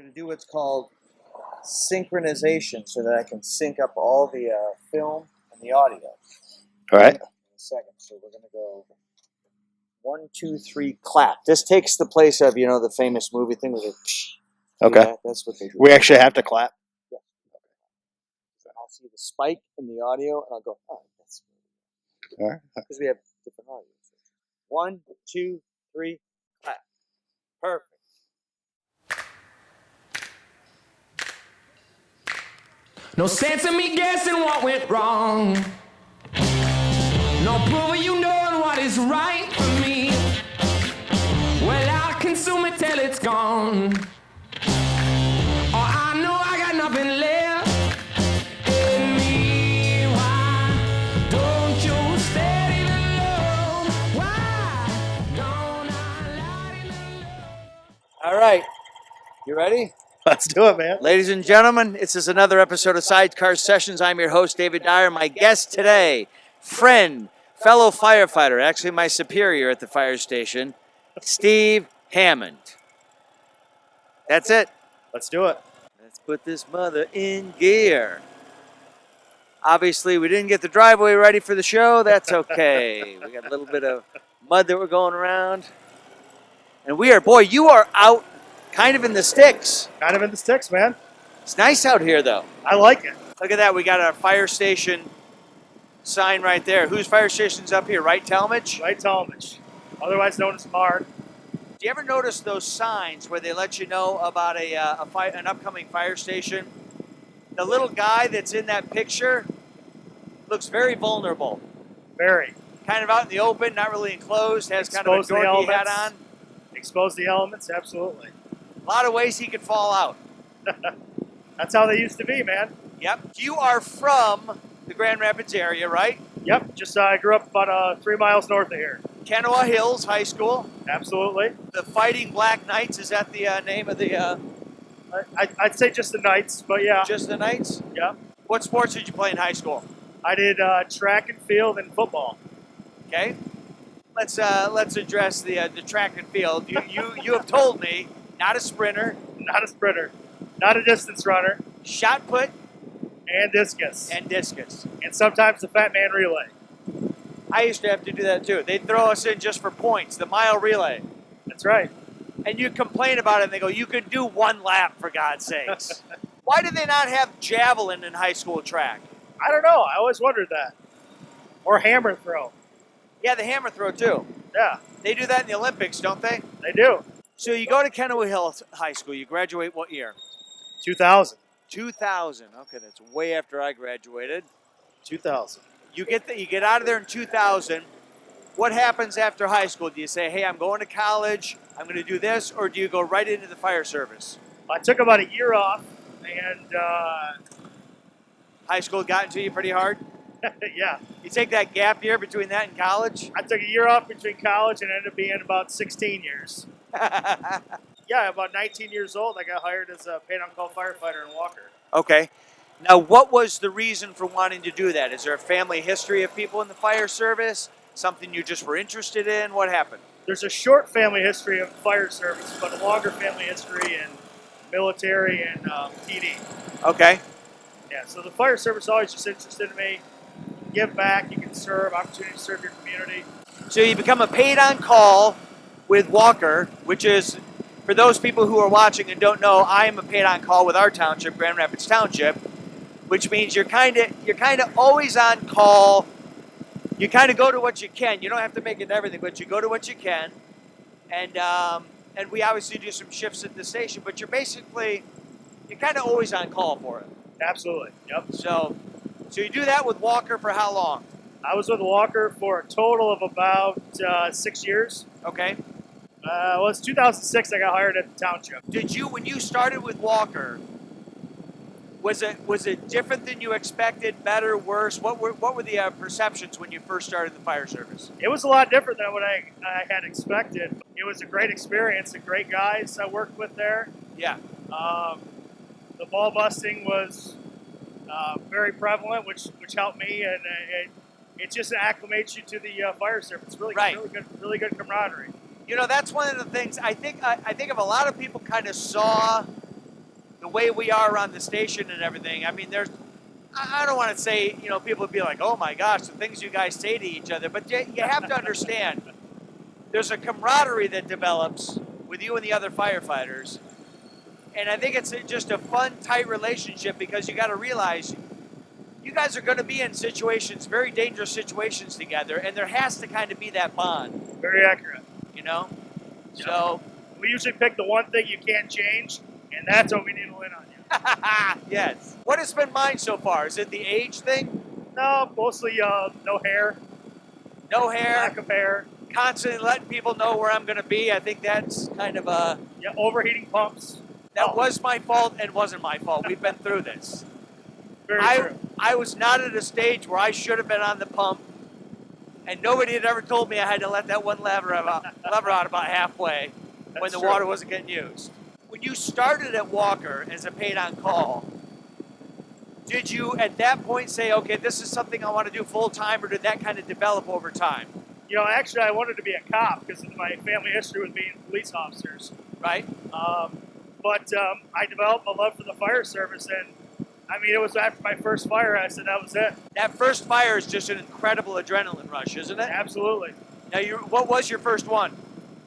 going to do what's called synchronization so that I can sync up all the film and the audio. All right. In a second. So we're going to go 1, 2, 3, clap. This takes the place of, the famous movie thing with it. Okay. Yeah, that's what they do. We actually have to clap. Yeah. So I'll see the spike in the audio and I'll go, oh, that's All right. because we have different audio. 1, 2, 3, clap. Perfect. No sense in me guessing what went wrong. No proof of you knowing what is right for me. Well, I'll consume it till it's gone. Oh, I know I got nothing left in me. Why don't you steady the love? Why don't I light in the love? All right. You ready? Let's do it, man. Ladies and gentlemen, this is another episode of Sidecar Sessions. I'm your host, David Dyer. My guest today, friend, fellow firefighter, actually my superior at the fire station, Steve Hammond. That's it. Let's do it. Let's put this mother in gear. Obviously, we didn't get the driveway ready for the show. That's okay. We got a little bit of mud that we're going around. And you are out kind of in the sticks. Kind of in the sticks, man. It's nice out here, though. I like it. Look at that. We got a fire station sign right there. Whose fire station's up here? Right Talmadge? Right Talmadge, otherwise known as Mard. Do you ever notice those signs where they let you know about an upcoming fire station? The little guy that's in that picture looks very vulnerable. Very. Kind of out in the open, not really enclosed, has kind of a Expose the dorky hat elements. on. Expose the elements, absolutely. A lot of ways he could fall out. That's how they used to be, man. Yep. You are from the Grand Rapids area, right? Yep, just I grew up about 3 miles north of here. Kenowa Hills High School. Absolutely. The Fighting Black Knights, is that the name of the... I'd say just the Knights, but yeah. Just the Knights? Yeah. What sports did you play in high school? I did track and field and football. Okay. Let's address the track and field. You have told me not a sprinter, Not a sprinter, not a distance runner, shot put, and discus. and sometimes the fat man relay. I used to have to do that too. They'd throw us in just for points, the mile relay. That's right. And you complain about it and they go, you could do one lap for God's sakes. Why did they not have javelin in high school track? I don't know. I always wondered that. Or hammer throw. Yeah, the hammer throw too. Yeah, They do that in the Olympics, don't they? they do. So you go to Kenowa Hills High School. You graduate what year? 2000. 2000. Okay, that's way after I graduated. 2000. You get out of there in 2000. What happens after high school? Do you say, hey, I'm going to college, I'm going to do this, or do you go right into the fire service? I took about a year off, and High school got into you pretty hard? yeah, You take that gap year between that and college? I took a year off between college and ended up being about 16 years. Yeah, about 19 years old, I got hired as a paid-on-call firefighter in Walker. Okay. Now, what was the reason for wanting to do that? Is there a family history of people in the fire service? Something you just were interested in? What happened? There's a short family history of fire service, but a longer family history in military and PD. Okay. Yeah, so the fire service always just interested in me. Give back, you can serve, opportunity to serve your community. So you become a paid-on-call with Walker, which is, for those people who are watching and don't know, I am a paid-on-call with our township, Grand Rapids Township, which means you're kind of always on call. You kind of go to what you can. You don't have to make it everything, but you go to what you can. And we obviously do some shifts at the station, but you're kind of always on call for it. Absolutely, yep. So you do that with Walker for how long? I was with Walker for a total of about 6 years. Okay. Well, it's 2006 I got hired at the township. Did you, when you started with Walker, was it different than you expected, better, worse? What were the perceptions when you first started the fire service? It was a lot different than what I had expected. It was a great experience, and great guys I worked with there. Yeah. The ball busting was very prevalent, which helped me, and it just acclimates you to the fire service. Really, Right. really good camaraderie. That's one of the things I think of. A lot of people kind of saw the way we are around the station and everything, I mean, I don't want to say, people would be like, oh my gosh, the things you guys say to each other, but you have to understand, there's a camaraderie that develops with you and the other firefighters. And I think it's just a fun, tight relationship because you got to realize you guys are going to be in situations, very dangerous situations together, and there has to kind of be that bond. Very accurate. Yeah. So we usually pick the one thing you can't change, and that's what we need to win on you. Yes. What has been mine so far? Is it the age thing? No, mostly no hair. No hair. Lack of hair. Constantly letting people know where I'm going to be. I think that's kind of a... Yeah, overheating pumps. That was my fault and wasn't my fault. We've been through this. Very true. I was not at a stage where I should have been on the pump, and nobody had ever told me I had to let that one lever out about halfway when the water wasn't getting used. When you started at Walker as a paid-on-call, did you at that point say, okay, this is something I want to do full-time, or did that kind of develop over time? Actually, I wanted to be a cop because of my family history with being police officers. Right. But I developed a love for the fire service, and I mean, it was after my first fire, I said that was it. That first fire is just an incredible adrenaline rush, isn't it? Absolutely. Now, what was your first one?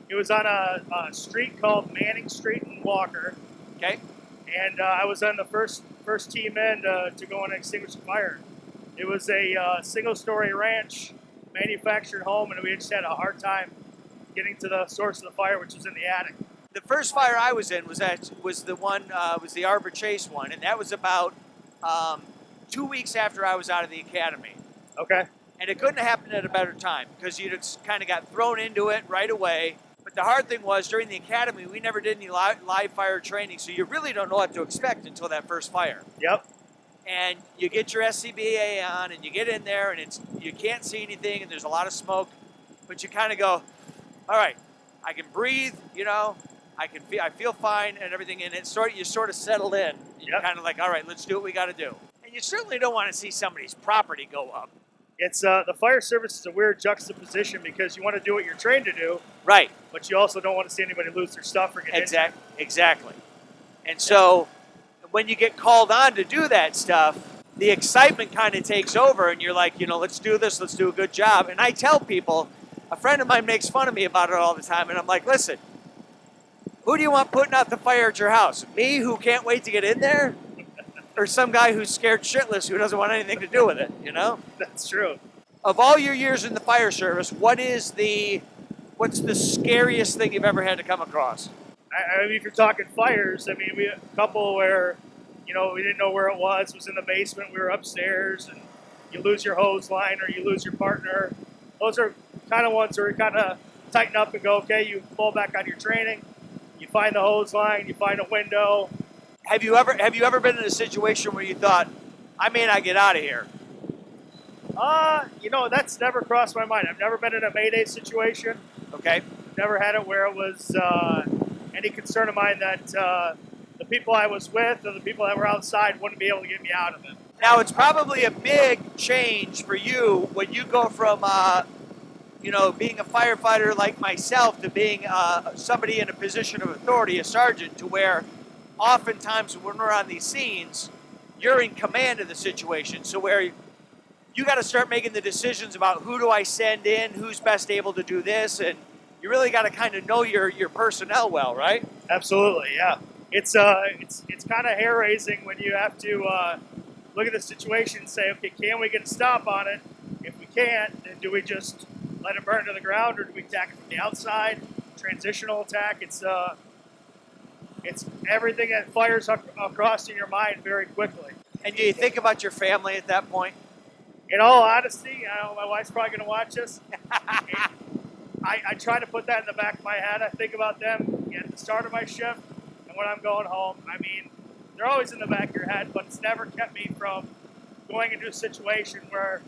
It was on a street called Manning Street in Walker. Okay. And I was on the first team in to go and extinguish the fire. It was a single-story ranch, manufactured home, and we just had a hard time getting to the source of the fire, which was in the attic. The first fire I was in was the Arbor Chase one, and that was about 2 weeks after I was out of the academy. Okay. And it couldn't have happened at a better time because you just kind of got thrown into it right away. But the hard thing was during the academy, we never did any live fire training, so you really don't know what to expect until that first fire. Yep. And you get your SCBA on, and you get in there, and you can't see anything, and there's a lot of smoke, but you kind of go, all right, I can breathe, I feel fine and everything, and you sort of settle in. You're kind of like, all right, let's do what we got to do. And you certainly don't want to see somebody's property go up. It's the fire service is a weird juxtaposition because you want to do what you're trained to do, right? But you also don't want to see anybody lose their stuff or get injured. Exactly. And so when you get called on to do that stuff, the excitement kind of takes over, and you're like, let's do this, let's do a good job. And I tell people, a friend of mine makes fun of me about it all the time, and I'm like, listen, who do you want putting out the fire at your house? Me, who can't wait to get in there? Or some guy who's scared shitless who doesn't want anything to do with it, That's true. Of all your years in the fire service, what's the scariest thing you've ever had to come across? I mean, if you're talking fires, I mean, we had a couple where, we didn't know where it was in the basement, we were upstairs, and you lose your hose line or you lose your partner. Those are kind of ones where you kind of tighten up and go, okay, you fall back on your training, you find the hose line, you find a window. Have you ever been in a situation where you thought, I may not get out of here? That's never crossed my mind. I've never been in a Mayday situation. Okay. Never had it where it was any concern of mine that the people I was with or the people that were outside wouldn't be able to get me out of it. Now, it's probably a big change for you when you go from, being a firefighter like myself to being somebody in a position of authority, a sergeant, to where oftentimes when we're on these scenes, you're in command of the situation. So where you got to start making the decisions about who do I send in, who's best able to do this, and you really got to kind of know your personnel well, right? Absolutely, yeah. It's kind of hair raising when you have to look at the situation and say, okay, can we get a stop on it? If we can't, then do we just let it burn to the ground, or do we attack it from the outside? Transitional attack. It's everything that fires across in your mind very quickly. And do you think about your family at that point? In all honesty, I know my wife's probably going to watch this. I try to put that in the back of my head. I think about them at the start of my shift and when I'm going home. I mean, they're always in the back of your head, but it's never kept me from going into a situation where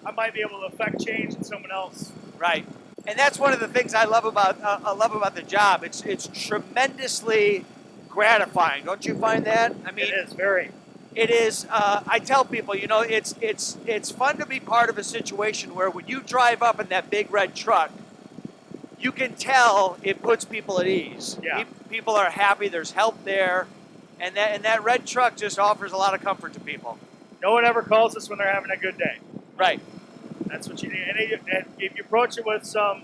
I might be able to affect change in someone else. Right. And that's one of the things I love about the job. It's tremendously gratifying. Don't you find that? I mean, it is very. It is. I tell people, it's fun to be part of a situation where when you drive up in that big red truck, you can tell it puts people at ease. Yeah. People are happy. There's help there. And that red truck just offers a lot of comfort to people. No one ever calls us when they're having a good day. Right. That's what you need. And if you approach it with some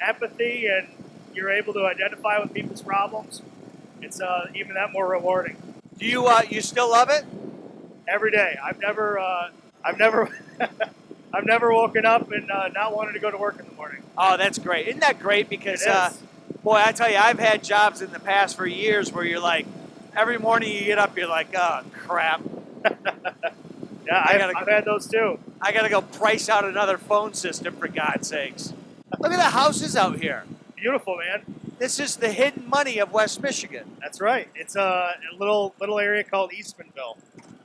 empathy and you're able to identify with people's problems, it's even that more rewarding. Do you you still love it? Every day. I've never I've never woken up and not wanted to go to work in the morning. Oh, that's great. Isn't that great? Because It is. boy, I tell you, I've had jobs in the past for years where you're like, every morning you get up, you're like, oh crap. Yeah, I've had those too. I gotta go price out another phone system for God's sakes. Look at the houses out here. Beautiful, man. This is the hidden money of West Michigan. That's right. It's a little area called Eastmanville.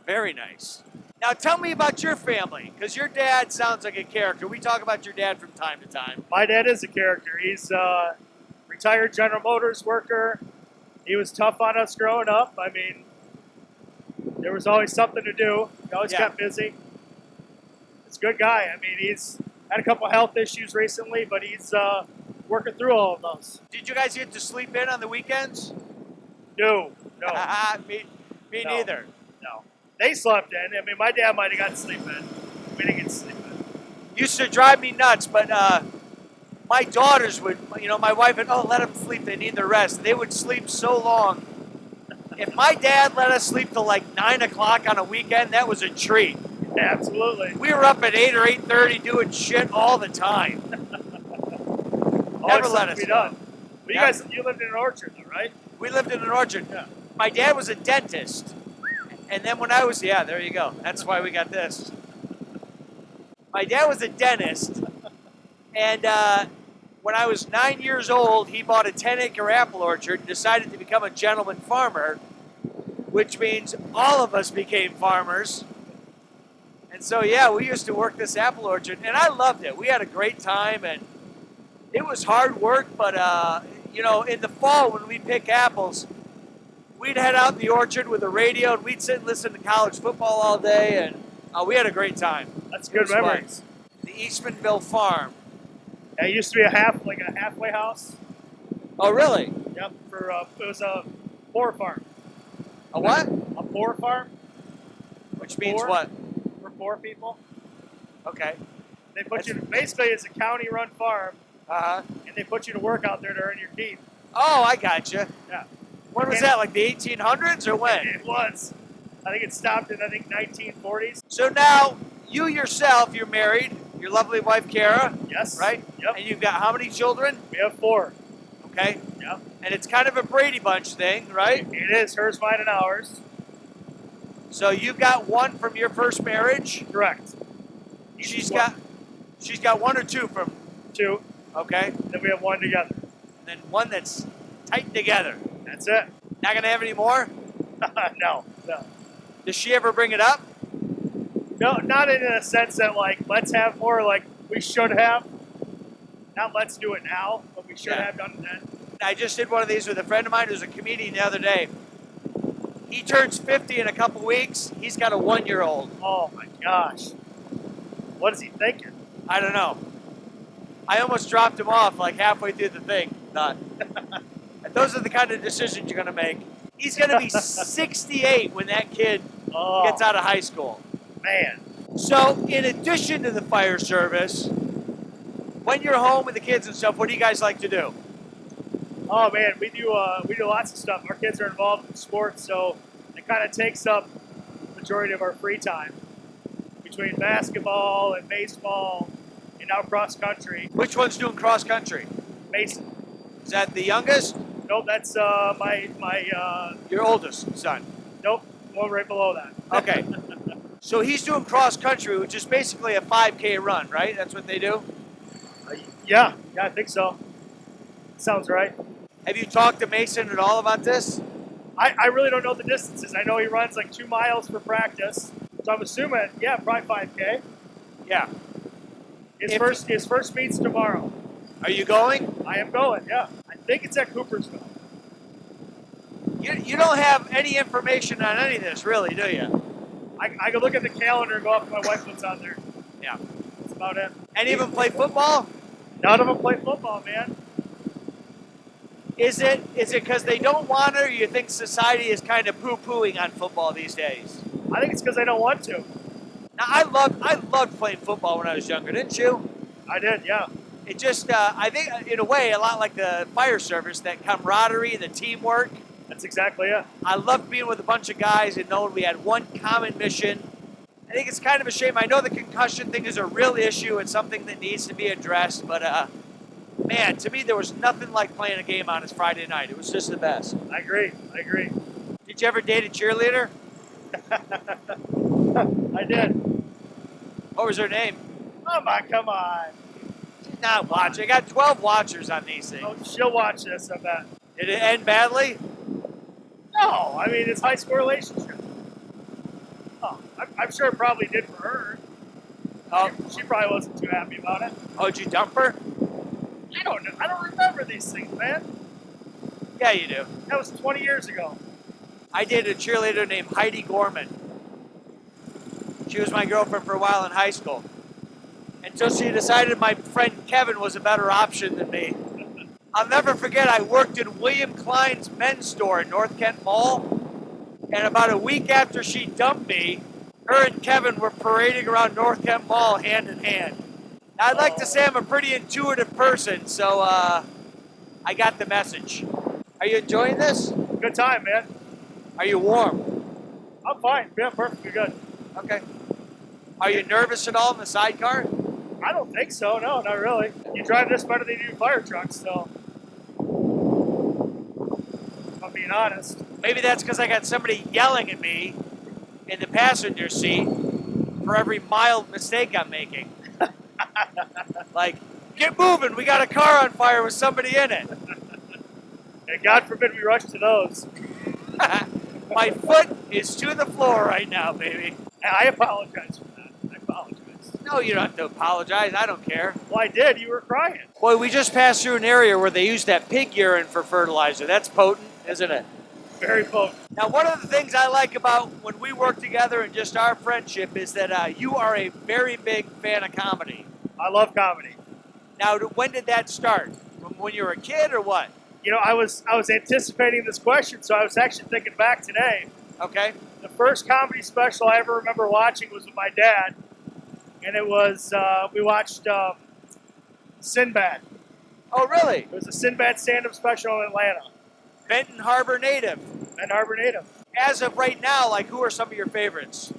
Very nice. Now tell me about your family, because your dad sounds like a character. We talk about your dad from time to time. My dad is a character. He's a retired General Motors worker. He was tough on us growing up. I mean, there was always something to do. He always kept busy. He's a good guy. I mean, he's had a couple health issues recently, but he's working through all of those. Did you guys get to sleep in on the weekends? No. me No. neither. No. They slept in. I mean, my dad might have got to sleep in. We didn't get to sleep in. Used to drive me nuts, but my daughters would, my wife would, let them sleep, they need the rest. They would sleep so long. If my dad let us sleep till like 9 o'clock on a weekend, that was a treat. Yeah, absolutely. We were up at 8 or 8:30 doing shit all the time. Never let us be go. done. But you lived in an orchard, though, right? We lived in an orchard. Yeah. My dad was a dentist. And then when I was, there you go. That's why we got this. My dad was a dentist. And when I was 9 years old, he bought a 10-acre apple orchard and decided to become a gentleman farmer, which means all of us became farmers. And so, we used to work this apple orchard, and I loved it. We had a great time, and it was hard work, but, in the fall when we'd pick apples, we'd head out in the orchard with a radio, and we'd sit and listen to college football all day, and we had a great time. That's good memories. The Eastmanville Farm. Yeah, it used to be a halfway house. Oh, really? Yep. It was a poor farm. A what? A poor farm. Which means Poor? what? For poor people. Okay. They put you basically it's a county-run farm, Uh-huh. and they put you to work out there to earn your keep. Oh, I gotcha. Yeah. When was that, like the 1800s or when? It was. I think it stopped in 1940s. So now, you yourself, you're married, your lovely wife, Kara, Yes. right? Yep. And you've got how many children? We have 4. Okay. Yep. And it's kind of a Brady Bunch thing, right? It is hers, mine, and ours. So you've got one from your first marriage. Correct. She's got one or two from, 2. okay? Then we have 1 together. And then one that's tight together. That's it. Not gonna have any more? No. Does she ever bring it up? No, not in a sense that let's have more, we should have. Not let's do it now, but we should have done it then. I just did one of these with a friend of mine who's a comedian the other day. He turns 50 in a couple weeks. He's got a 1-year-old. Oh my gosh. What is he thinking? I don't know. I almost dropped him off like halfway through the thing. Thought, those are the kind of decisions you're going to make. He's going to be 68 when that kid gets out of high school. Man. So, in addition to the fire service, when you're home with the kids and stuff, what do you guys like to do? Oh man, we do lots of stuff. Our kids are involved in sports, so it kind of takes up the majority of our free time. Between basketball and baseball and now cross country. Which one's doing cross country? Mason. Is that the youngest? Nope, that's Your oldest son. nope, one right below that. Okay. So he's doing cross country, which is basically a 5K run, right? That's what they do? Yeah, I think so. Sounds right. Have you talked to Mason at all about this? I really don't know the distances. I know he runs 2 miles for practice, so I'm assuming, probably 5K. Yeah. His first meet's tomorrow. Are you going? I am going, yeah. I think it's at Coopersville. You don't have any information on any of this, really, do you? I can look at the calendar and go off my wife puts on there. Yeah. That's about it. Any of them play football? None of them play football, man. Is it because they don't want it, or you think society is kind of poo-pooing on football these days? I think it's because they don't want to. Now, I loved playing football when I was younger, didn't you? I did, yeah. It just, I think, in a way, a lot like the fire service, that camaraderie, the teamwork. That's exactly it. I loved being with a bunch of guys and knowing we had one common mission. I think it's kind of a shame. I know the concussion thing is a real issue. It's something that needs to be addressed, but man, to me, there was nothing like playing a game on his Friday night. It was just the best. I agree. Did you ever date a cheerleader? I did. What was her name? Come on. She's not watching. I got 12 watchers on these things. Oh, she'll watch this, I bet. Did it end badly? No, I mean, it's a high school relationship. Oh, I'm sure it probably did for her. Oh, She probably wasn't too happy about it. oh, did you dump her? I don't know. I don't remember these things, man. Yeah, you do. That was 20 years ago. I dated a cheerleader named Heidi Gorman. She was my girlfriend for a while in high school. Until she decided my friend Kevin was a better option than me. I'll never forget, I worked in William Klein's men's store in North Kent Mall. And about a week after she dumped me, her and Kevin were parading around North Kent Mall hand in hand. Now, I'd like to say I'm a pretty intuitive person, so I got the message. Are you enjoying this? Good time, man. Are you warm? I'm fine. Yeah, perfectly good. Okay. Are you nervous at all in the sidecar? I don't think so. No, not really. You drive this better than you do fire trucks, so. If I'm being honest. Maybe that's because I got somebody yelling at me in the passenger seat for every mild mistake I'm making. Like, get moving, we got a car on fire with somebody in it. And God forbid we rush to those. My foot is to the floor right now, baby. And I apologize for that. I apologize. No, you don't have to apologize. I don't care. Well, I did. You were crying. Boy, we just passed through an area where they use that pig urine for fertilizer. That's potent, isn't it? Very potent. Now, one of the things I like about when we work together and just our friendship is that you are a very big fan of comedy. I love comedy. Now, when did that start? From when you were a kid or what? You know, I was anticipating this question, so I was actually thinking back today. Okay. The first comedy special I ever remember watching was with my dad, and it was we watched Sinbad. Oh, really? It was a Sinbad stand-up special in Atlanta. Benton Harbor native. And Harbor native. As of right now, like, who are some of your favorites?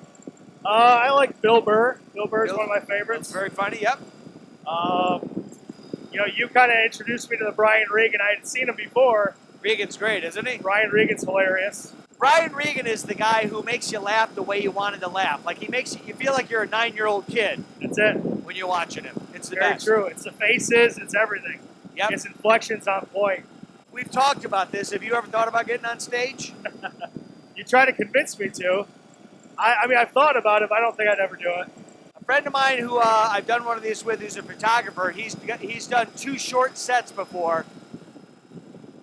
I like Bill Burr. Bill Burr is one of my favorites. Very funny, yep. You know, you kind of introduced me to the Brian Regan. I hadn't seen him before. Regan's great, isn't he? Brian Regan's hilarious. Brian Regan is the guy who makes you laugh the way you wanted to laugh. Like, he makes you feel like you're a 9-year-old kid That's it. when you're watching him. It's the Very best. true. It's the faces. It's everything. Yep. His inflection's on point. We've talked about this. Have you ever thought about getting on stage? You try to convince me to. I mean, I've thought about it, but I don't think I'd ever do it. A friend of mine who I've done one of these with, who's a photographer, he's done 2 short sets before,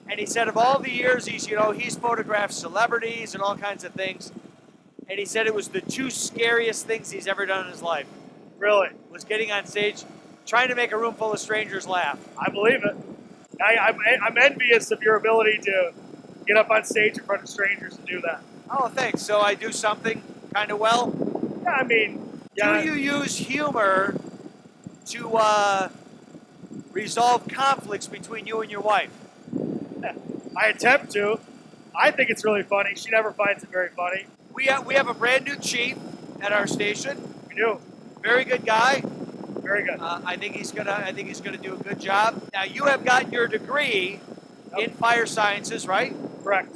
and he said of all the years he's photographed celebrities and all kinds of things, and he said it was the 2 scariest things he's ever done in his life. Really? Was getting on stage, trying to make a room full of strangers laugh. I believe it. I'm envious of your ability to get up on stage in front of strangers and do that. Oh, thanks. So I do something kind of well. Yeah, I mean, yeah. Do you use humor to resolve conflicts between you and your wife? I attempt to. I think it's really funny. She never finds it very funny. We have a brand new chief at our station. We do. Very good guy. Very good. I think he's gonna do a good job. Now, you have got your degree in fire sciences, right? Correct.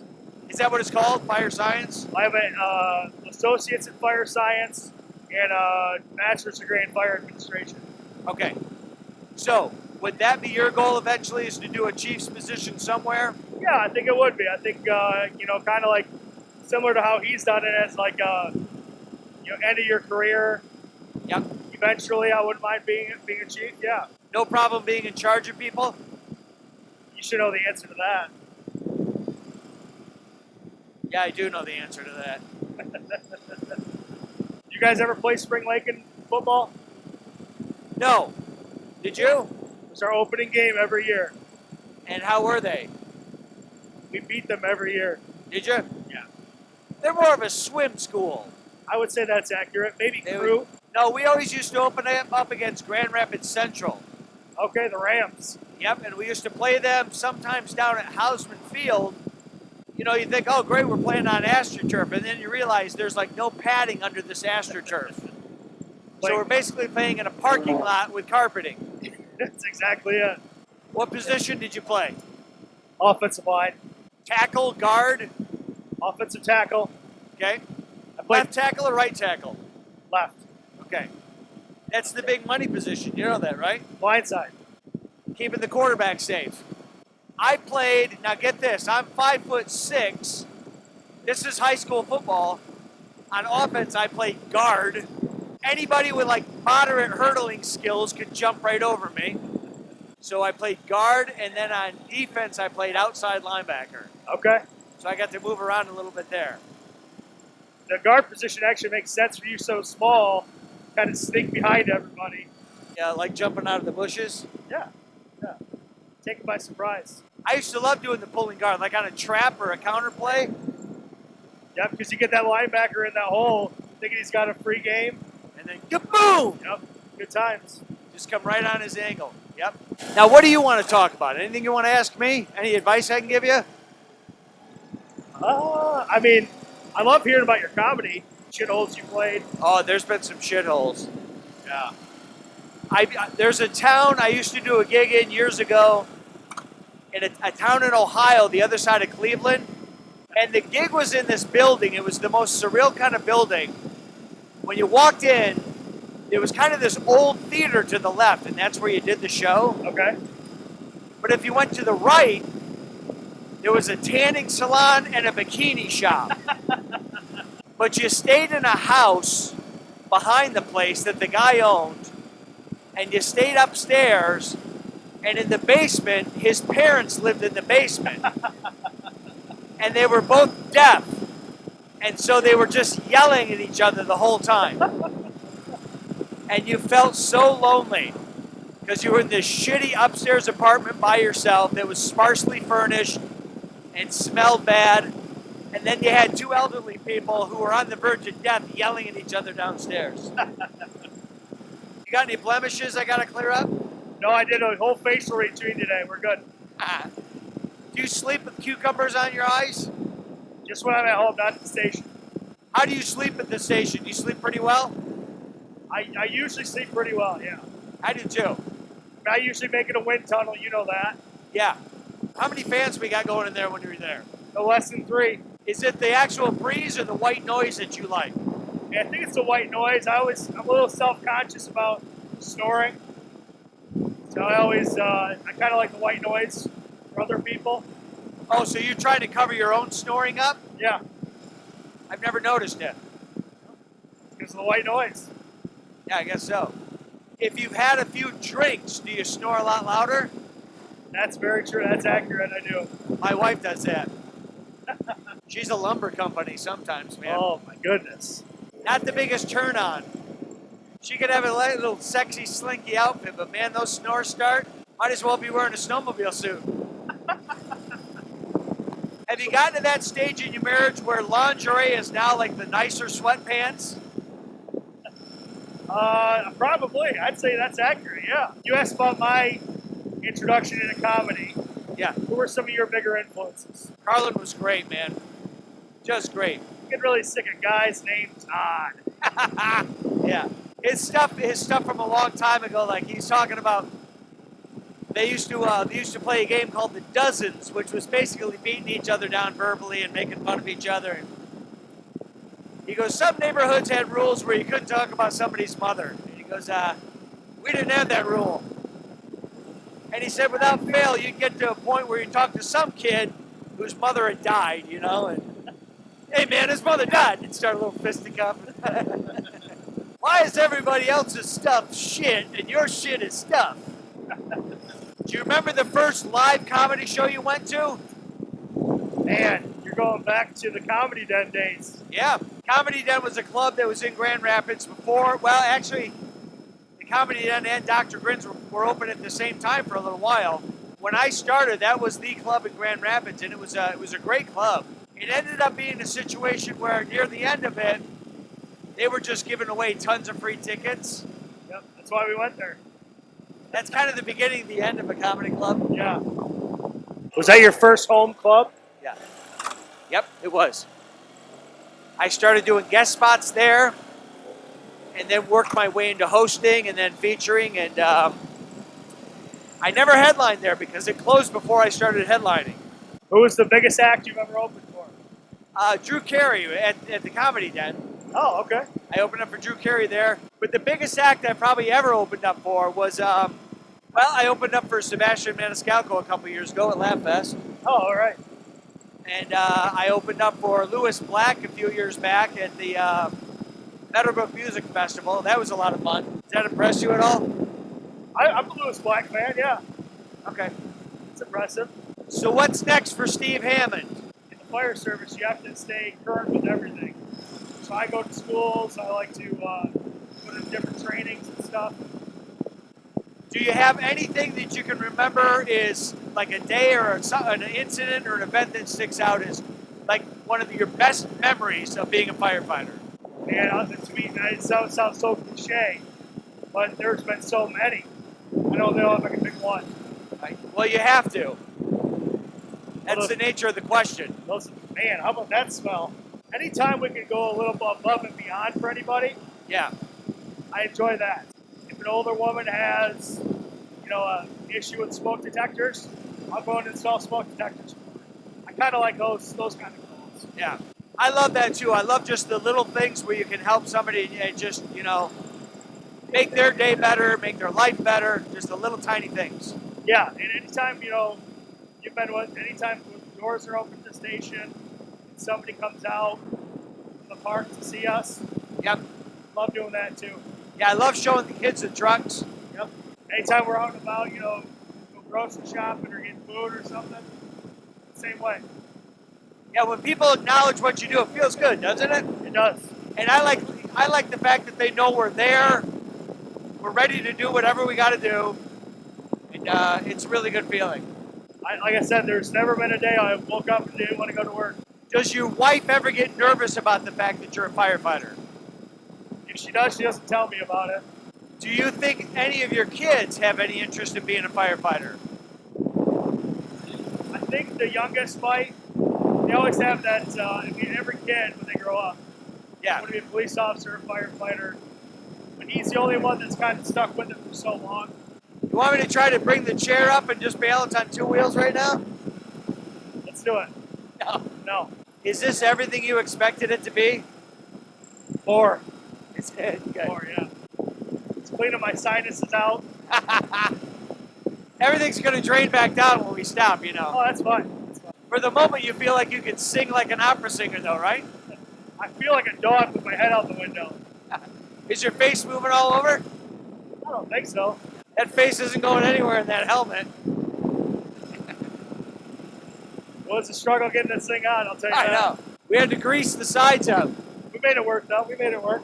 Is that what it's called, fire science? I have an associate's in fire science and a master's degree in fire administration. Okay. So, would that be your goal eventually, is to do a chief's position somewhere? Yeah, I think it would be. I think, kind of like similar to how he's done it as like, end of your career. Yep. Eventually, I wouldn't mind being a chief, yeah. No problem being in charge of people? You should know the answer to that. Yeah, I do know the answer to that. You guys ever play Spring Lake in football? No. Did you? It's our opening game every year. And how were they? We beat them every year. Did you? Yeah. They're more of a swim school. I would say that's accurate. Maybe They Crew. No, we always used to open them up against Grand Rapids Central. Okay, the Rams. Yep, and we used to play them sometimes down at Hausman Field. You know, you think, oh, great, we're playing on AstroTurf, and then you realize there's like no padding under this AstroTurf. So we're basically playing in a parking lot with carpeting. That's exactly it. What position did you play? Offensive line. Tackle, guard, Offensive tackle. okay? I played Left tackle or right tackle? left. Okay. That's the big money position. You know that, right? Blind side. Keeping the quarterback safe. I played, now get this, I'm 5'6". This is high school football. On offense, I played guard. Anybody with like moderate hurdling skills could jump right over me. So I played guard, and then on defense, I played outside linebacker. Okay. So I got to move around a little bit there. The guard position actually makes sense for you so small. Kind of sneak behind everybody. Yeah, like jumping out of the bushes. Yeah. Yeah. Take it by surprise. I used to love doing the pulling guard, like on a trap or a counter play. Yep, because you get that linebacker in that hole, thinking he's got a free game. And then kaboom! Yep. Good times. Just come right on his angle. Yep. Now, what do you want to talk about? Anything you want to ask me? Any advice I can give you? I mean, I love hearing about your comedy shitholes you played. Oh, there's been some shitholes. Yeah. There's a town I used to do a gig in years ago, in a town in Ohio, the other side of Cleveland. And the gig was in this building. It was the most surreal kind of building. When you walked in, there was kind of this old theater to the left, and that's where you did the show. Okay. But if you went to the right, there was a tanning salon and a bikini shop. But you stayed in a house behind the place that the guy owned, and you stayed upstairs, and in the basement, his parents lived in the basement. And they were both deaf, and so they were just yelling at each other the whole time. And you felt so lonely because you were in this shitty upstairs apartment by yourself that was sparsely furnished and smelled bad. And then you had two elderly people who were on the verge of death yelling at each other downstairs. You got any blemishes I got to clear up? No, I did a whole facial routine today. We're good. Do you sleep with cucumbers on your eyes? Just when I'm at home, not at the station. How do you sleep at the station? Do you sleep pretty well? I usually sleep pretty well, yeah. I do too. I usually make it a wind tunnel, you know that. Yeah. How many fans we got going in there when you're there? No less than 3. Is it the actual breeze or the white noise that you like? Yeah, I think it's the white noise. I'm a little self-conscious about snoring. So I kind of like the white noise for other people. Oh, so you're trying to cover your own snoring up? Yeah, I've never noticed it. because of the white noise. Yeah, I guess so. If you've had a few drinks, do you snore a lot louder? That's very true. That's accurate. I do. My wife does that. She's a lumber company sometimes, man. Oh, my goodness. Not the biggest turn on. She could have a little sexy, slinky outfit, but man, those snores start. Might as well be wearing a snowmobile suit. Have you gotten to that stage in your marriage where lingerie is now like the nicer sweatpants? Probably. I'd say that's accurate, yeah. You asked about my introduction into comedy. Yeah. Who were some of your bigger influences? Carlin was great, man. Just great. You get really sick of guys named Todd. Yeah. His stuff from a long time ago, like he's talking about, they used to play a game called the Dozens, which was basically beating each other down verbally and making fun of each other. And he goes, some neighborhoods had rules where you couldn't talk about somebody's mother. And he goes, we didn't have that rule. And he said, without fail, you'd get to a point where you talk to some kid whose mother had died, you know, and hey man, his mother died. And start a little fisticuff. Why is everybody else's stuff shit and your shit is stuff? Do you remember the first live comedy show you went to? Man, you're going back to the Comedy Den days. Yeah. Comedy Den was a club that was in Grand Rapids before, well, actually, the Comedy Den and Dr. Grins were open at the same time for a little while. when I started, that was the club in Grand Rapids, and it was a great club. It ended up being a situation where near the end of it, they were just giving away tons of free tickets. Yep, that's why we went there. That's kind of the beginning, the end of a comedy club. Yeah. Was that your first home club? Yeah. Yep, it was. I started doing guest spots there, and then worked my way into hosting and then featuring, and I never headlined there because it closed before I started headlining. Who was the biggest act you've ever opened for? Drew Carey at the Comedy Den. Oh, okay. I opened up for Drew Carey there. But the biggest act I probably ever opened up for was, I opened up for Sebastian Maniscalco a couple years ago at Laugh Fest. Oh, all right. And I opened up for Lewis Black a few years back at the Meadowbrook Music Festival. That was a lot of fun. Does that impress you at all? I'm a Lewis Black fan, yeah. Okay. It's impressive. So what's next for Steve Hammond? In the fire service, you have to stay current with everything. So I go to schools. I like to go to different trainings and stuff. Do you have anything that you can remember is like a day or an incident or an event that sticks out as like one of your best memories of being a firefighter? Man, to me, it sounds so cliche, but there's been so many. I don't know if I can pick one. Right. Well, you have to. That's the nature of the question. Man, how about that smell? Anytime we can go a little above and beyond for anybody, Yeah. I enjoy that. If an older woman has, an issue with smoke detectors, I'll go and install smoke detectors. I kind of like those kind of calls. Yeah. I love that too. I love just the little things where you can help somebody and just, make their day better, make their life better, just the little tiny things. Yeah, and anytime, anytime the doors are open to the station, and somebody comes out from the park to see us, Yep. love doing that too. Yeah, I love showing the kids the trucks. Yep. Anytime we're out and about, go grocery shopping or getting food or something, same way. Yeah, when people acknowledge what you do, it feels good, doesn't it? It does. And I like the fact that they know we're there. We're ready to do whatever we got to do, and it's a really good feeling. Like I said, there's never been a day I woke up and didn't want to go to work. Does your wife ever get nervous about the fact that you're a firefighter? If she does, she doesn't tell me about it. Do you think any of your kids have any interest in being a firefighter? I think the youngest might. They always have that, every kid when they grow up. Yeah. I want to be a police officer, a firefighter. But he's the only one that's kind of stuck with it for so long. You want me to try to bring the chair up and just balance on two wheels right now? Let's do it. No. Is this everything you expected it to be? More. It's good. More, yeah. It's cleaning my sinuses out. Everything's going to drain back down when we stop, Oh, that's fine. For the moment, you feel like you can sing like an opera singer, though, right? I feel like a dog with my head out the window. Is your face moving all over? I don't think so. That face isn't going anywhere in that helmet. Well, it's a struggle getting this thing on, I'll tell you I that. know. We had to grease the sides up. We made it work, though. We made it work.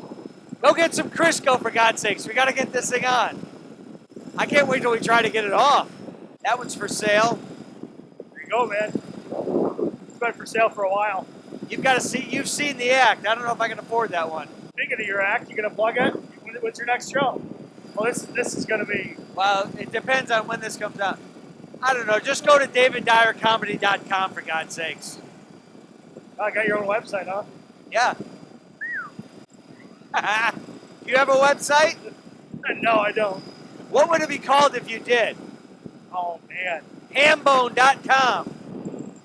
Go get some Crisco, for God's sakes. We got to get this thing on. I can't wait till we try to get it off. That one's for sale. There you go, man. It's been for sale for a while. You've seen the act. I don't know if I can afford that one. Speaking of your act, you gonna plug it? What's your next show? Well, this is gonna be. Well, it depends on when this comes out. I don't know. Just go to daviddyercomedy.com, for God's sakes. Oh, I got your own website, huh? Yeah. Do you have a website? No, I don't. What would it be called if you did? Oh man, Hambone.com.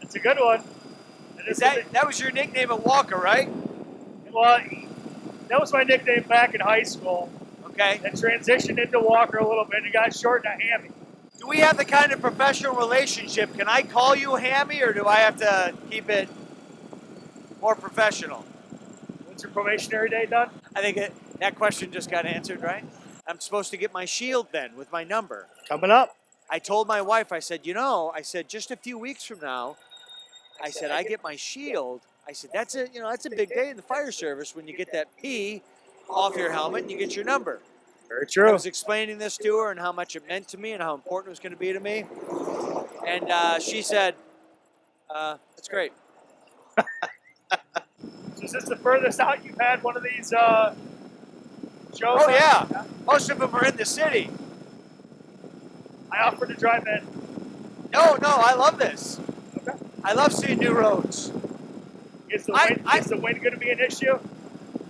that's a good one. That was your nickname at Walker, right? Well, that was my nickname back in high school. Okay. And transitioned into Walker a little bit and got shortened to Hammy. Do we have the kind of professional relationship? Can I call you Hammy, or do I have to keep it more professional? When's your probationary day done? I think that question just got answered, right? I'm supposed to get my shield then with my number. Coming up. I told my wife, I said, just a few weeks from now, I said, I get my shield. I said, that's a big day in the fire service when you get that P off your helmet and you get your number. Very true. I was explaining this to her and how much it meant to me and how important it was going to be to me. And she said, that's great. So is this the furthest out you've had one of these shows? Oh, yeah. Most of them are in the city. I offered to drive in. No, I love this. Okay. I love seeing new roads. Is the wind going to be an issue?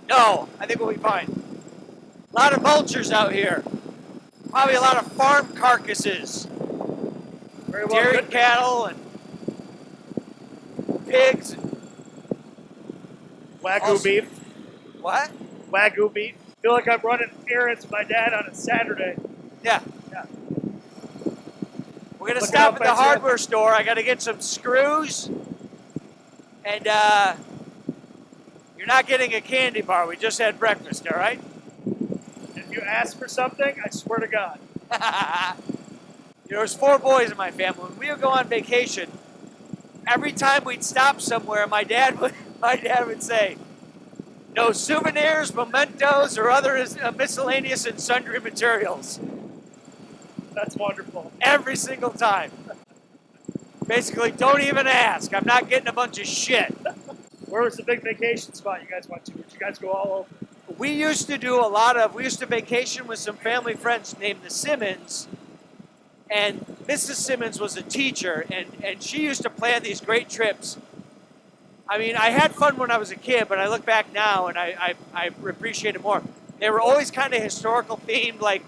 No, I think we'll be fine. A lot of vultures out here. Probably a lot of farm carcasses. Very well. Dairy Good. cattle and pigs. And Wagyu Also- beef. what? Wagyu beef. Feel like I'm running errands with my dad on a Saturday. Yeah. Yeah. We're going to Look stop out, at the that's hardware store. I got to get some screws. And you're not getting a candy bar. We just had breakfast, all right? If you ask for something, I swear to God. There's 4 boys in my family. When we would go on vacation, every time we'd stop somewhere, my dad would say, no souvenirs, mementos, or other miscellaneous and sundry materials. That's wonderful. Every single time. Basically, don't even ask. I'm not getting a bunch of shit. Where was the big vacation spot you guys went to? Did you guys go all over? We used to vacation with some family friends named the Simmons. And Mrs. Simmons was a teacher, and she used to plan these great trips. I mean, I had fun when I was a kid, but I look back now and I appreciate it more. They were always kind of historical themed. Like,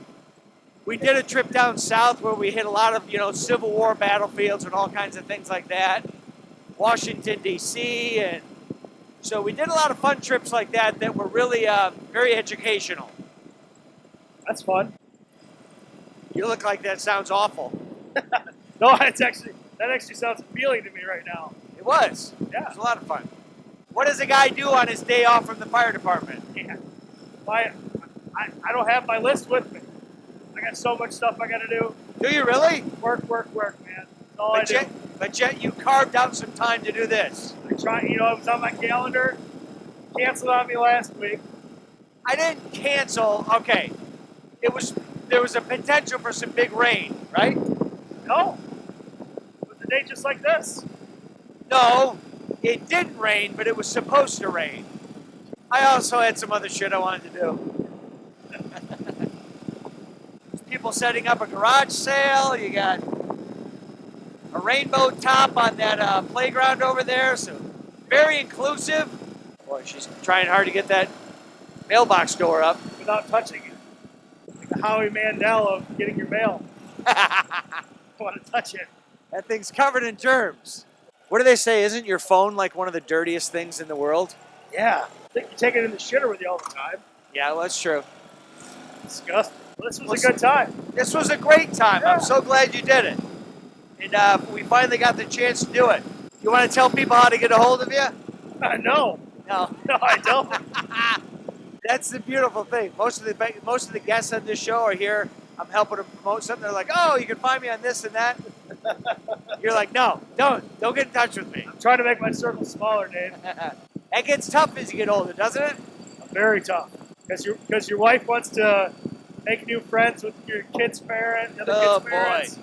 we did a trip down south where we hit a lot of, Civil War battlefields and all kinds of things like that. Washington, D.C. And so we did a lot of fun trips like that were really very educational. That's fun. You look like that sounds awful. No, that actually sounds appealing to me right now. It was. Yeah. It was a lot of fun. What does a guy do on his day off from the fire department? Yeah. I don't have my list with me. I got so much stuff I got to do. Do you really? Work, man. That's all I do. But yet you carved out some time to do this. I try, it was on my calendar. Canceled on me last week. I didn't cancel. Okay. There was a potential for some big rain, right? No. It was a day just like this. No, it didn't rain, but it was supposed to rain. I also had some other shit I wanted to do. People setting up a garage sale. You got a rainbow top on that playground over there. So very inclusive. Boy, she's trying hard to get that mailbox door up. Without touching it. Like the Howie Mandel of getting your mail. I want to touch it. That thing's covered in germs. What do they say? Isn't your phone like one of the dirtiest things in the world? Yeah. I think you take it in the shitter with you all the time. Yeah, well, that's true. Disgusting. Well, this was a good time. This was a great time. Yeah. I'm so glad you did it. And we finally got the chance to do it. You want to tell people how to get a hold of you? No. No. No, I don't. That's the beautiful thing. Most of the guests on this show are here. I'm helping them promote something. They're like, oh, you can find me on this and that. You're like, no, don't get in touch with me. I'm trying to make my circle smaller, Dave. It gets tough as you get older, doesn't it? Very tough. Because your wife wants to make new friends with your kid's parent, the other kids' parents.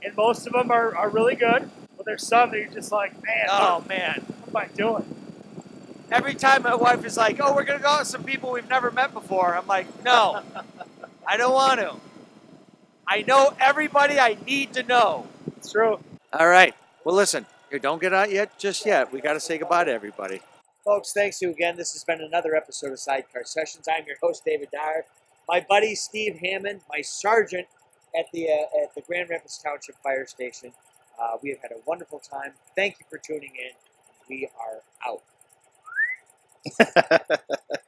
And most of them are really good. But there's some that you're just like, man, man. what am I doing? Every time my wife is like, oh, we're going to go out with some people we've never met before. I'm like, no, I don't want to. I know everybody I need to know. It's true. All right. Well, listen, here, don't get out just yet. We got to say goodbye to everybody. Folks, thanks to you again. This has been another episode of Sidecar Sessions. I'm your host, David Dyer. My buddy, Steve Hammond, my sergeant at the Grand Rapids Township Fire Station. We have had a wonderful time. Thank you for tuning in. We are out.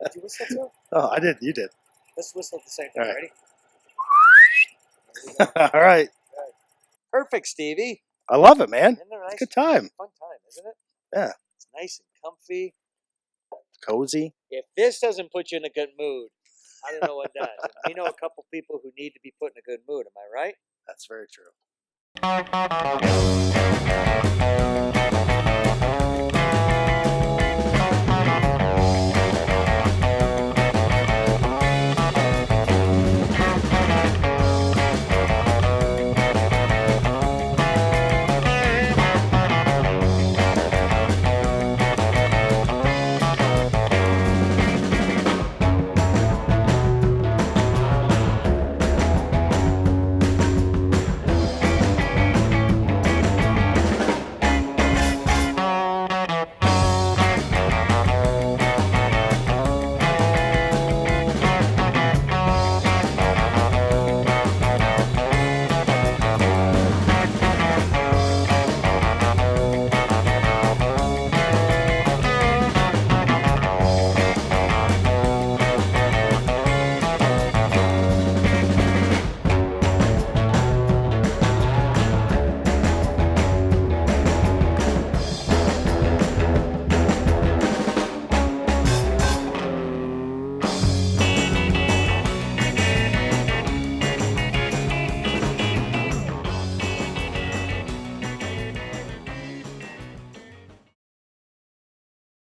Did you whistle too? Oh, I did. You did. Let's whistle at the same time. All right. Ready? All right. Perfect, Stevie. I love it, man. Isn't it nice? It's a good time. Fun time, isn't it? Yeah. It's nice and comfy. Cozy. If this doesn't put you in a good mood, I don't know what does. And we know a couple people who need to be put in a good mood. Am I right? That's very true.